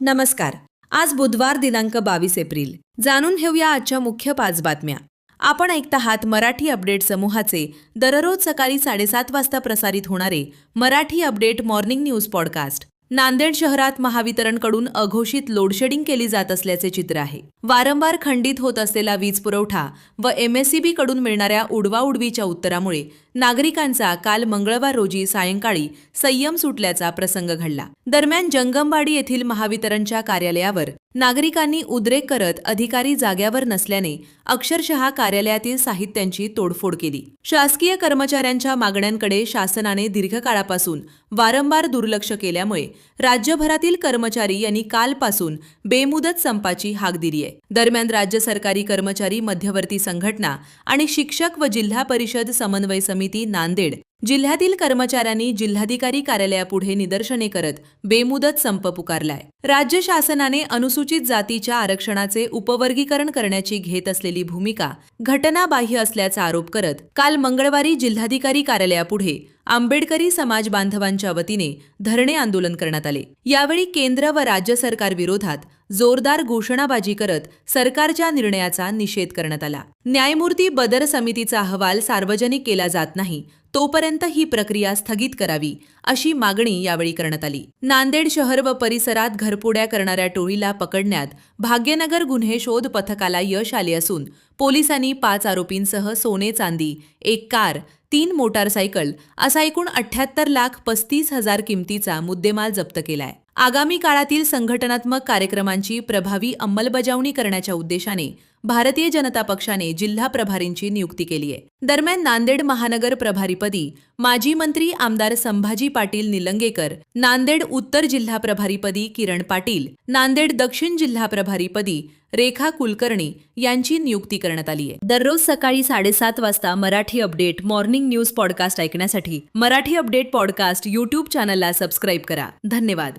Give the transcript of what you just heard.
नमस्कार. आज बुधवार दिनांक 22 एप्रिल. जाणून घेऊया आजच्या मुख्य 5 बातम्या. आपण ऐकत आहात मराठी अपडेट समूहाचे दररोज सकाळी 7:30 वाजता प्रसारित होणारे Marathi update morning news podcast. Nanded शहरात महावितरणकडून अघोषित लोडशेडिंग केली जात असल्याचे चित्र आहे. वारंवार खंडित होत असलेला वीज पुरवठा व MSEB कडून मिळणाऱ्या उडवाउडवीच्या उत्तरामुळे नागरिकांचा काल मंगळवार रोजी सायंकाळी संयम सुटल्याचा प्रसंग घडला. दरम्यान जंगमवाडी येथील महावितरणच्या कार्यालयावर नागरिकांनी उद्रेक करत अधिकारी जाग्यावर नसल्याने अक्षरशः कार्यालयातील साहित्यांची तोडफोड केली. शासकीय कर्मचाऱ्यांच्या मागण्यांकडे शासनाने दीर्घकाळापासून वारंवार दुर्लक्ष केल्यामुळे राज्यभरातील कर्मचारी यांनी कालपासून बेमुदत संपाची हाक दिली आहे. दरम्यान राज्य सरकारी कर्मचारी मध्यवर्ती संघटना आणि शिक्षक व जिल्हा परिषद समन्वय समिती नांदेड जिल्ह्यातील कर्मचाऱ्यांनी जिल्हाधिकारी कार्यालयापुढे निदर्शने करत बेमुदत संप पुकारलाय. राज्य शासनाने अनुसूचित जातीच्या आरक्षणाचे उपवर्गीकरण करण्याची घेत असलेली भूमिका घटनाबाह्य असल्याचा आरोप करत काल मंगळवारी जिल्हाधिकारी कार्यालयापुढे आंबेडकरी समाज बांधवांच्या वतीने धरणे आंदोलन करण्यात आले. यावेळी केंद्र व राज्य सरकार विरोधात जोरदार घोषणाबाजी करत सरकारच्या निर्णयाचा निषेध करण्यात आला. न्यायमूर्ती बदर समितीचा अहवाल सार्वजनिक केला जात नाही तोपर्यंत ही प्रक्रिया स्थगित करावी अशी मागणी यावेळी करण्यात आली. नांदेड शहर व परिसरात घरफोड्या करणाऱ्या टोळीला पकडण्यात भाग्यनगर गुन्हे शोध पथकाला यश आले असून पोलिसांनी 5 आरोपींसह सोने चांदी, 1 कार, 3 मोटारसायकल असा एकूण 78,35,00,000 किमतीचा मुद्देमाल जप्त केलाय. आगामी काळातील संघटनात्मक कार्यक्रमांची प्रभावी अंमलबजावणी करण्याच्या उद्देशाने भारतीय जनता पक्षाने जिल्हा प्रभारींची नियुक्ती केली आहे. दरम्यान नांदेड महानगर प्रभारीपदी माजी मंत्री आमदार संभाजी पाटील निलंगेकर, नांदेड उत्तर जिल्हा प्रभारीपदी किरण पाटील, नांदेड दक्षिण जिल्हा प्रभारीपदी रेखा कुलकर्णी यांची नियुक्ती करण्यात आली आहे. दररोज सकाळी 7:30 वाजता Marathi update morning news podcast ऐकण्यासाठी मराठी अपडेट पॉडकास्ट YouTube चॅनलला सबस्क्राईब करा. धन्यवाद.